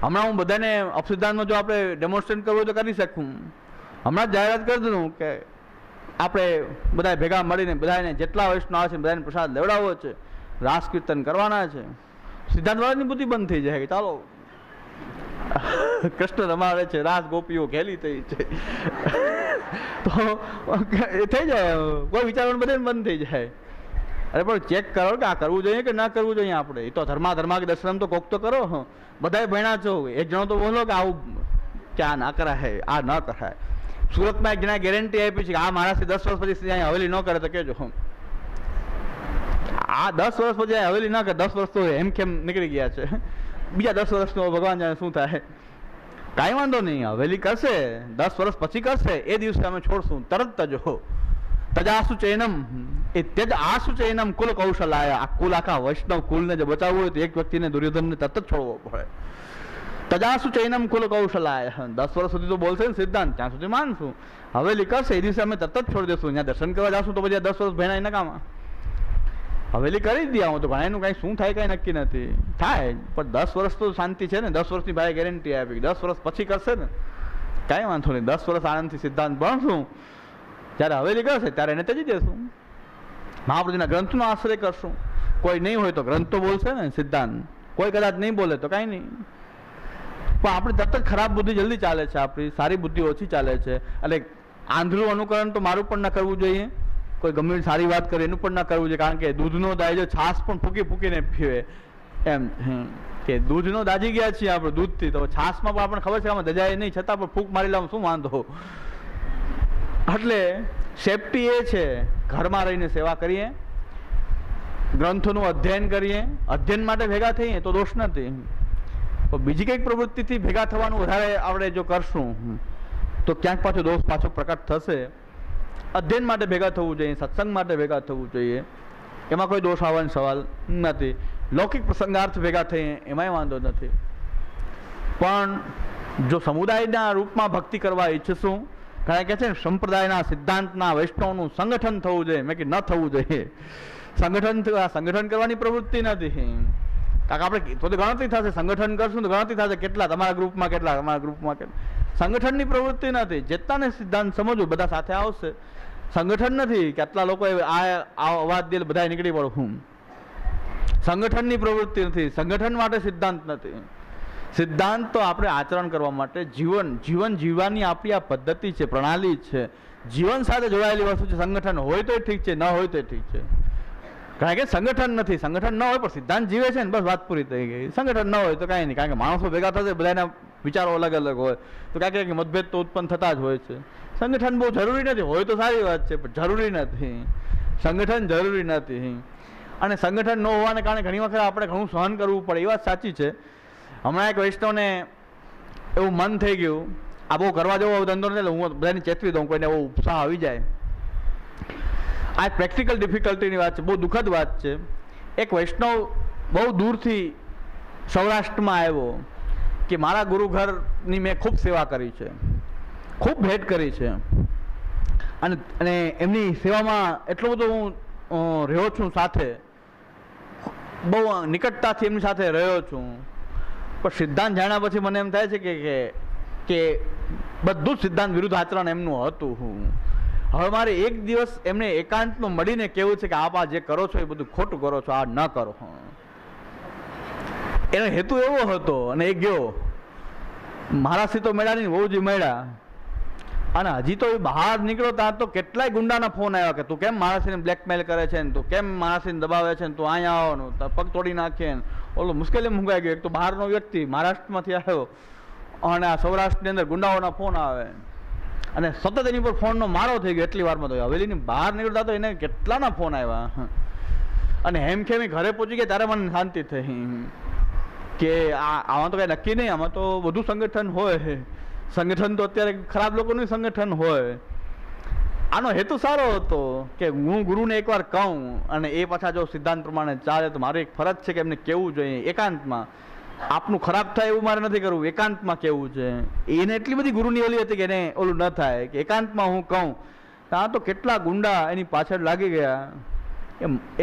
હમણાં હું બધાને અપસિદ્ધાંતમાં જો આપણે ડેમોન્સ્ટ્રેટ કરવું હોય તો કરી શકું. હમણાં જ જાહેરાત કરી દીધું કે આપણે બધા ભેગા મળીને બધાને જેટલા વૈષ્ણવ આવે છે બધાને પ્રસાદ લેવડાવવો છે, રાસ કીર્તન કરવાના છે. સિદ્ધાંતવાળાની બુદ્ધિ બંધ થઈ જાય કે ચાલો કૃષ્ણ રમાડે છે, રાસ ગોપીઓ ઘેલી થઈ છે, તો એ થઈ જાય, કોઈ વિચારવાનું બધે બંધ થઈ જાય. અરે પણ ચેક કરો કે આ કરવું જોઈએ કે ના કરવું જોઈએ. આપણે એ તો ધર્મા કે દર્શન તો કોક તો કરો, બધાએ ભણ્યા છો, એક જણો તો બોલો કે આવું કે આ ના કરાય, આ ન કરાય. સુરતમાં એક જણા ગેરંટી આપી છે કે આ માણસથી 10 વર્ષ પછી અહીંયા હવેલી ન કરે તો કહેજો. આ 10 વર્ષ પછી હવેલી ન કરે, 10 વર્ષ તો એમ કેમ નીકળી ગયા છે, બીજા 10 વર્ષનો ભગવાન જાણે શું થાય. કાંઈ વાંધો નહીં, હવેલી કરશે, 10 વર્ષ પછી કરશે, એ દિવસે અમે છોડશું તરત જ. તજાસુ ચૈનમ, એ તેજ આસુ ચૈનમ કુલ કૌશલાય. આ કુલ આખા વૈષ્ણવ કુલને જો બચાવવું હોય તો એક વ્યક્તિને દુર્યોધનને તરત જ છોડવો પડે. તજાસુ ચૈનમ કુલ કૌશલાય. 10 વર્ષ સુધી તો બોલશે ને સિદ્ધાંત, ત્યાં સુધી માનશું. હવેલી કરશે એ દિવસે અમે તરત જ છોડી દઈશું. ત્યાં દર્શન કરવા જશું તો પછી 10 વર્ષ ભેણા એના કામ. હવેલી કરી જ દે હું તો, ભણાઈનું કાંઈ શું થાય કાંઈ નક્કી નથી. થાય પણ 10 વર્ષ તો શાંતિ છે ને. 10 વર્ષની ભાઈ ગેરંટી આપી, 10 વર્ષ પછી કરશે ને કાંઈ વાંધો નહીં. 10 વર્ષ આનંદથી સિદ્ધાંત ભણશું, જ્યારે હવેલી કરશે ત્યારે એને ત્યજી દેશું. મહાપ્રભુજીના ગ્રંથનો આશ્રય કરશું. કોઈ નહીં હોય તો ગ્રંથ તો બોલશે ને સિદ્ધાંત, કોઈ કદાચ નહીં બોલે તો કાંઈ નહીં. પણ આપણી તરત જ ખરાબ બુદ્ધિ જલ્દી ચાલે છે, આપણી સારી બુદ્ધિ ઓછી ચાલે છે. એટલે આંધળું અનુકરણ તો મારું પણ ન કરવું જોઈએ. કોઈ ગમે સારી વાત કરે એનું પણ ન કરવું જોઈએ. કારણ કે દૂધનો દાજો છાશ પણ ફૂકી ફૂકીને પીવે એમ કે દૂધનો દાજી ગયા છીએ આપણે દૂધથી, તો છાશમાં પણ આપણને ખબર છે આમાં દજાય નહીં, છતાં પણ ફૂંક મારી લાવું શું વાંધો. એટલે સેફટી એ છે ઘરમાં રહીને સેવા કરીએ, ગ્રંથોનું અધ્યયન કરીએ. અધ્યયન માટે ભેગા થઈએ તો દોષ નથી, તો બીજી કંઈક પ્રવૃત્તિથી ભેગા થવાનું વધારે આપણે જો કરશું તો ક્યાંક પાછો દોષ પાછો પ્રકટ થશે. અધ્યયન માટે ભેગા થવું જોઈએ, સત્સંગ માટે ભેગા થવું જોઈએ, એમાં કોઈ દોષ આવવાનો સવાલ નથી. લૌકિક પ્રસંગાર્થ ભેગા થઈએ એમાંય વાંધો નથી. પણ જો સમુદાયના રૂપમાં ભક્તિ કરવા ઈચ્છશું, કારણ કે છે ને સંપ્રદાયના સિદ્ધાંતના વૈષ્ણવનું સંગઠન થવું જોઈએ. મેં કે ન થવું જોઈએ. સંગઠન કરવાની પ્રવૃત્તિ નથી. કારણ કે આપણે તો ગણતરી થશે, સંગઠન કરશું તો ગણતરી થશે કેટલા તમારા ગ્રુપમાં, કેટલા તમારા ગ્રુપમાં, કેટલા. સંગઠનની પ્રવૃત્તિ નથી. જેટલાને સિદ્ધાંત સમજવું બધા સાથે આવશે. સંગઠન નથી કે આટલા લોકો આ અવાજ દે બધા નીકળી પડું. સંગઠનની પ્રવૃત્તિ નથી. સંગઠન માટે સિદ્ધાંત નથી. સિદ્ધાંત તો આપણે આચરણ કરવા માટે જીવન જીવવાની આપણી આ પદ્ધતિ છે, પ્રણાલી છે, જીવન સાથે જોડાયેલી વસ્તુ છે. સંગઠન હોય તો ઠીક છે, ન હોય તો ઠીક છે. કારણ કે સંગઠન નથી, સંગઠન ન હોય પણ સિદ્ધાંત જીવે છે ને બસ વાત પૂરી થઈ ગઈ. સંગઠન ન હોય તો કાંઈ નહીં. કારણ કે માણસો ભેગા થશે, બધાના વિચારો અલગ અલગ હોય તો કાંઈક મતભેદ તો ઉત્પન્ન થતા જ હોય છે. સંગઠન બહુ જરૂરી નથી, હોય તો સારી વાત છે પણ જરૂરી નથી. સંગઠન જરૂરી નથી. અને સંગઠન ન હોવાને કારણે ઘણી વખત આપણે ઘણું સહન કરવું પડે, એ વાત સાચી છે. હમણાં એક વૈષ્ણવને એવું મન થઈ ગયું આ બહુ કરવા જેવો ધંધો નથી, હું બધાને ચેતવી દઉં કોઈને એવો ઉત્સાહ આવી જાય. આ પ્રેક્ટિકલ ડિફિકલ્ટીની વાત છે, બહુ દુઃખદ વાત છે. એક વૈષ્ણવ બહુ દૂરથી સૌરાષ્ટ્રમાં આવ્યો કે મારા ગુરુઘરની મેં ખૂબ સેવા કરી છે, ખૂબ ભેટ કરી છે, અને એમની સેવામાં એટલો બધો હું રહ્યો છું, સાથે બહુ નિકટતાથી એમની સાથે રહ્યો છું. પણ સિદ્ધાંત જાણ્યા પછી મને એમ થાય છે કે બધું જ સિદ્ધાંત વિરુદ્ધ આચરણ એમનું હતું. હવે મારે એક દિવસ એમને એકાંતમાં મળીને કહેવું છે કે આપ આ જે કરો છો એ બધું ખોટું કરો છો, આ ન કરો. એનો હેતુ એવો હતો. અને એ ગયો, મારાથી તો મળ્યા નહીં, બહુ જ મળ્યા. અને હજી તો એ બહાર નીકળ્યો ત્યાં તો કેટલાય ગુંડાના ફોન આવ્યા કે તું કેમ માણસીને બ્લેકમેલ કરે છે ને, તું કેમ માણસીને દબાવે છે ને, તું અહીંયા આવવાનું, પગ તોડી નાખે ને. ઓલું મુશ્કેલી મુકાઈ ગયું. એક તો બહારનો વ્યક્તિ મહારાષ્ટ્રમાંથી આવ્યો અને આ સૌરાષ્ટ્રની અંદર ગુંડાઓના ફોન આવે. અને સતત એની પર ફોનનો મારો થઈ ગયો એટલી વારમાં. તો હવેલીની બહાર નીકળતા તો એને કેટલાના ફોન આવ્યા, અને હેમખેમી ઘરે પહોંચી ગયા ત્યારે મને શાંતિ થઈ કે આમાં તો કાંઈ નક્કી નહીં, આમાં તો બધું સંગઠન હોય. સંગઠન તો અત્યારે ખરાબ લોકોનું સંગઠન હોય. આનો હેતુ સારો હતો કે હું ગુરુને એકવાર કહું અને એ પાછા જો સિદ્ધાંત પ્રમાણે ચાલે તો મારી એક ફરજ છે કે એમને કહેવું જોઈએ એકાંતમાં. આપનું ખરાબ થાય એવું મારે નથી કરવું, એકાંતમાં કહેવું છે. એને એટલી બધી ગુરુની ઓલી હતી કે એને ઓલું ન થાય કે એકાંતમાં હું કહું. ત્યાં તો કેટલા ગુંડા એની પાછળ લાગી ગયા,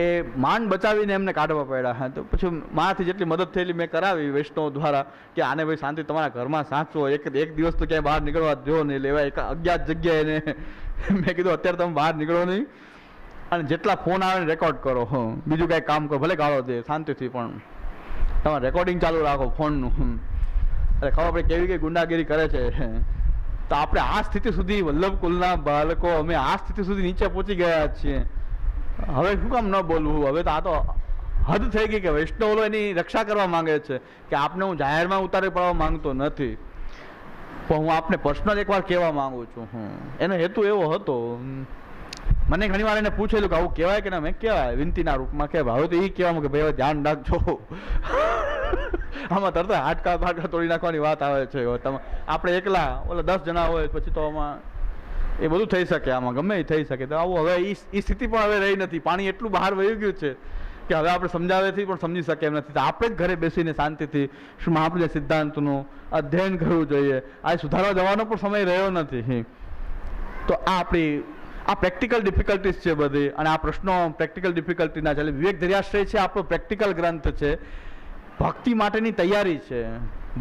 એ માંડ બચાવીને એમને કાઢવા પડ્યા. તો પછી મારાથી જેટલી મદદ થયેલી મેં કરાવી વૈષ્ણવ દ્વારા કે આને ભાઈ શાંતિ તમારા ઘરમાં સાચવો, એક દિવસ તો ક્યાંય બહાર નીકળવા જો નહીં, લેવા એક અજ્ઞાત જગ્યાએ એને મેં કીધું અત્યારે તમે બહાર નીકળો નહીં, અને જેટલા ફોન આવે રેકોર્ડ કરો, બીજું કાંઈ કામ કરો, ભલે ગાળો દે શાંતિથી, પણ તમારે રેકોર્ડિંગ ચાલુ રાખો ફોનનું. એટલે ખબર પડે કેવી કઈ ગુંડાગીરી કરે છે. તો આપણે આ સ્થિતિ સુધી, વલ્લભ કુલના બાળકો અમે આ સ્થિતિ સુધી નીચે પહોંચી ગયા છીએ. હવે શું કામ ન બોલવું? હવે તો આ તો હદ થઈ ગઈ કે વૈષ્ણવો એની રક્ષા કરવા માંગે છે કે આપને હું જાહેરમાં ઉતારી પડવા માંગતો નથી, પણ હું આપને પર્સનલ એકવાર કહેવા માંગુ છું. એનો હેતુ એવો હતો. મને ઘણી વાર એને પૂછેલું કે આવું કહેવાય કે ના, મેં કહેવાય વિનંતીના રૂપમાં કે હવે તો એ કહેવામાં કે ભાઈ હવે ધ્યાન રાખજો. આમાં તરત હાડકા બાટકા તોડી નાખવાની વાત આવે છે. આપણે એકલા ઓલા 10 જણા હોય પછી તો આમાં એ બધું થઈ શકે, આમાં ગમે એ થઈ શકે. તો આવું હવે એ સ્થિતિ પણ હવે રહી નથી. પાણી એટલું બહાર વહી ગયું છે કે હવે આપણે સમજાવેથી પણ સમજી શકે એમ નથી. તો આપણે જ ઘરે બેસીને શાંતિથી શું મહાપ્રજ્ઞ સિદ્ધાંતનું અધ્યયન કરવું જોઈએ. આ સુધારવા જવાનો પણ સમય રહ્યો નથી. તો આ પ્રેક્ટિકલ ડિફિકલ્ટીઝ છે બધી, અને આ પ્રશ્નો પ્રેક્ટિકલ ડિફિકલ્ટીના છે. વિવેક ધર્યાશ્રય છે આપણો પ્રેક્ટિકલ ગ્રંથ છે. ભક્તિ માટેની તૈયારી છે,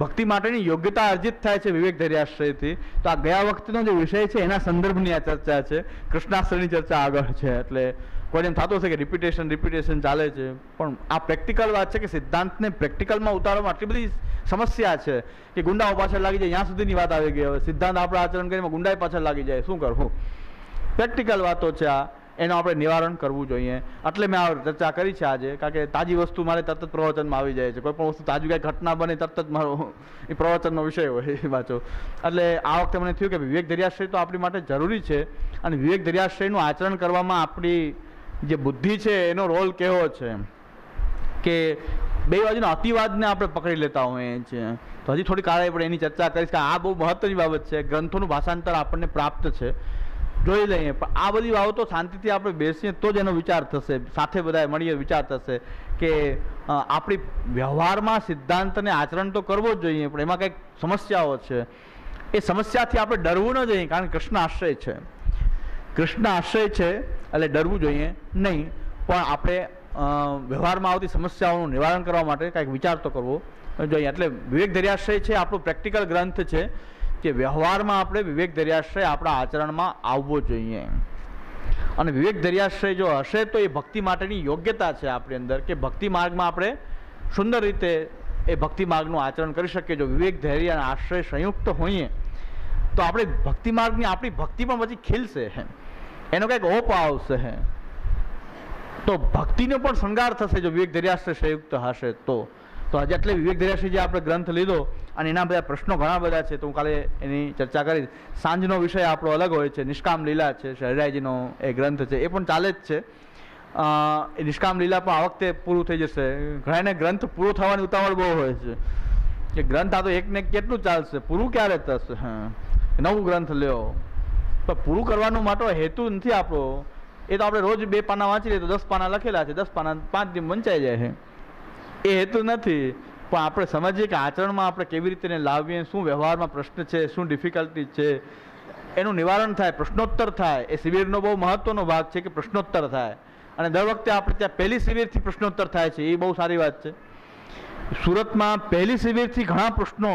ભક્તિ માટેની યોગ્યતા અર્જિત થાય છે વિવેક ધર્યાશ્રયથી. તો આ ગયા વખતનો જે વિષય છે એના સંદર્ભની આ ચર્ચા છે. કૃષ્ણાશ્રયની ચર્ચા આગળ છે. એટલે કોઈ એમ થતું હશે કે રિપીટેશન ચાલે છે, પણ આ પ્રેક્ટિકલ વાત છે કે સિદ્ધાંતને પ્રેક્ટિકલમાં ઉતારવામાં આટલી બધી સમસ્યા છે કે ગુંડાઓ પાછળ લાગી જાય, ત્યાં સુધીની વાત આવી ગઈ. હવે સિદ્ધાંત આપણે આચરણ કરીને ગુંડાએ પાછળ લાગી જાય, શું કરવું? પ્રેક્ટિકલ વાતો છે આ, એનું આપણે નિવારણ કરવું જોઈએ. એટલે મેં આ ચર્ચા કરી છે આજે, કારણ કે તાજી વસ્તુ મારે તરત પ્રવચનમાં આવી જાય છે. કોઈ પણ વસ્તુ તાજી કાંઈ ઘટના બને તરત જ મારો એ પ્રવચનનો વિષય હોય એ વાંચો. એટલે આ વખતે મને થયું કે વિવેક ધર્યાશ્રય તો આપણી માટે જરૂરી છે, અને વિવેક ધર્યાશ્રયનું આચરણ કરવામાં આપણી જે બુદ્ધિ છે એનો રોલ કેવો છે કે બે બાજુના અતિવાદને આપણે પકડી લેતા હોઈએ છીએ. તો હજી થોડી કાળે આપણે એની ચર્ચા કરીશ કે આ બહુ મહત્વની બાબત છે. ગ્રંથોનું ભાષાંતર આપણને પ્રાપ્ત છે, જોઈ લઈએ, પણ આ બધી બાબતો શાંતિથી આપણે બેસીએ તો જ એનો વિચાર થશે, સાથે બધા મળીએ વિચાર થશે કે આપણી વ્યવહારમાં સિદ્ધાંતને આચરણ તો કરવો જ જોઈએ, પણ એમાં કંઈક સમસ્યાઓ છે. એ સમસ્યાથી આપણે ડરવું ન જોઈએ, કારણ કે કૃષ્ણ આશ્રય છે. કૃષ્ણ આશ્રય છે એટલે ડરવું જોઈએ નહીં, પણ આપણે વ્યવહારમાં આવતી સમસ્યાઓનું નિવારણ કરવા માટે કંઈક વિચાર તો કરવો જોઈએ. એટલે વિવેક ધર્યાશ્રય છે આપણો પ્રેક્ટિકલ ગ્રંથ છે કે વ્યવહારમાં આપણે વિવેક ધર્યાશ્રય આપણા આચરણમાં આવવો જોઈએ. અને વિવેક ધર્યાશ્રય જો હશે તો એ ભક્તિ માટેની યોગ્યતા છે આપણી અંદર, કે ભક્તિ માર્ગમાં આપણે સુંદર રીતે એ ભક્તિ માર્ગનું આચરણ કરી શકીએ. જો વિવેક ધૈર્ય અને આશ્રય સંયુક્ત હોઈએ તો આપણે ભક્તિ માર્ગની આપણી ભક્તિ પણ પછી ખીલશે, એનો કંઈક ઓપ આવશે, તો ભક્તિનો પણ શૃંગાર થશે જો વિવેક ધર્યાશ્રય સંયુક્ત હશે તો. આજે એટલે વિવેક ધર્યાશ્રય જે આપણે ગ્રંથ લીધો અને એના બધા પ્રશ્નો ઘણા બધા છે, તો હું કાલે એની ચર્ચા કરીશ. સાંજનો વિષય આપણો અલગ હોય છે, નિષ્કામ લીલા છે, શહેરાઈજીનો એ ગ્રંથ છે, એ પણ ચાલે જ છે. એ નિષ્કામ લીલા પણ આ વખતે પૂરું થઈ જશે. ઘણાને ગ્રંથ પૂરો થવાની ઉતાવળ બહુ હોય છે કે ગ્રંથ આ તો એક ને કેટલું ચાલશે, પૂરું ક્યારે થશે? નવું ગ્રંથ લ્યો, પણ પૂરું કરવાનો માટે હેતુ નથી આપણો. એ તો આપણે રોજ 2 પાના વાંચી લઈએ તો 10 પાના લખેલા છે, 10 પાના 5 દિન વંચાઈ જાય છે, એ હેતુ નથી. પણ આપણે સમજીએ કે આચરણમાં આપણે કેવી રીતે એને લાવીએ, શું વ્યવહારમાં પ્રશ્ન છે, શું ડિફિકલ્ટી છે, એનું નિવારણ થાય, પ્રશ્નોત્તર થાય. એ શિબિરનો બહુ મહત્વનો ભાગ છે કે પ્રશ્નોત્તર થાય, અને દર વખતે આપણે ત્યાં પહેલી શિબિરથી પ્રશ્નોત્તર થાય છે, એ બહુ સારી વાત છે. સુરતમાં પહેલી શિબિરથી ઘણા પ્રશ્નો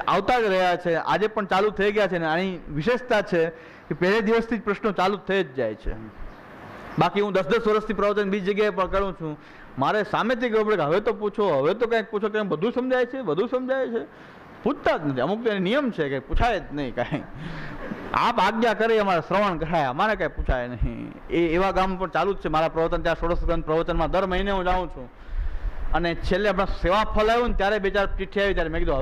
આવતા જ રહ્યા છે, આજે પણ ચાલુ થઈ ગયા છે. ને આની વિશેષતા છે કે પહેલે દિવસથી જ પ્રશ્નો ચાલુ થઈ જ જાય છે. બાકી હું 10-10 વર્ષથી પ્રવચન બીજી જગ્યાએ પણ કરું છું, મારે સામેથી કહેવું પડે કે હવે તો પૂછો, હવે તો કંઈક પૂછો, કે બધું સમજાય છે, બધું સમજાય છે. પૂછતા જ નથી. અમુક તો નિયમ છે કે પૂછાય જ નહીં કાંઈ. આપ આજ્ઞા કરી અમારે શ્રવણ કરાય, અમારે કાંઈ પૂછાય નહીં. એ એવા ગામ પણ ચાલુ જ છે મારા પ્રવચન. ત્યાં 16 ગ્રંથ પ્રવચનમાં દર મહિને હું જાઉં છું, અને છેલ્લે આપણા સેવા ફળ આવ્યું ને ત્યારે બે ચાર ચિઠ્ઠી આવી ત્યારે મેં કીધું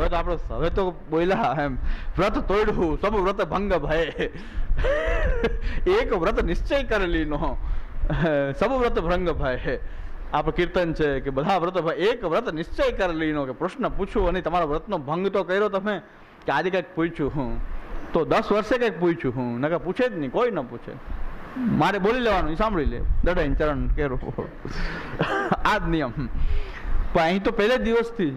હવે તો બોલ્યા એમ, વ્રત તોડવું સબ વ્રત ભંગ ભય, એક વ્રત નિશ્ચય કરેલીનો સબ વ્રત ભંગ ભય. આપણે કીર્તન છે કે બધા વ્રત એક વ્રત નિશ્ચય કરેલીનો, કે પ્રશ્ન પૂછું અને તમારા વ્રતનો ભંગ તો કર્યો તમે, કે આજે કંઈક પૂછ્યું હું તો 10 વર્ષે કંઈક પૂછ્યું હું, નકર પૂછે જ નહીં, કોઈ ન પૂછે, મારે બોલી લેવાનું, સાંભળી લે, દડાઈને ચરણ કેરો, આ જ નિયમ. પણ અહીં તો પહેલે દિવસથી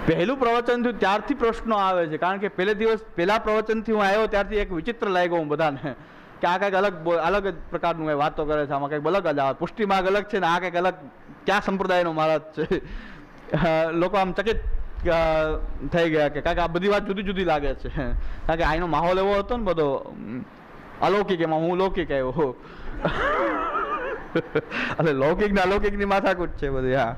પહેલું પ્રવચન થયું ત્યારથી પ્રશ્નો આવે છે, કારણ કે પહેલા પ્રવચનથી હું આવ્યો ત્યારથી એક વિચિત્ર લાગ્યો હું બધાને, કે આ કંઈક અલગ જ પ્રકારનું કંઈ વાતો કરે છે, આમાં કંઈક અલગ જ આવે, પુષ્ટિ માર્ગ અલગ છે ને આ કંઈક અલગ ક્યાં સંપ્રદાયનો મહારાજ છે. લોકો આમ ચકિત થઈ ગયા કે કાંઈક આ બધી વાત જુદી જુદી લાગે છે, કારણ કે અહીંનો માહોલ એવો હતો ને બધો અલૌકિક, એમાં હું લૌકિક આવ્યો. એટલે લૌકિક ને અલૌકિક ની માથાકૂટ છે બધી. હા,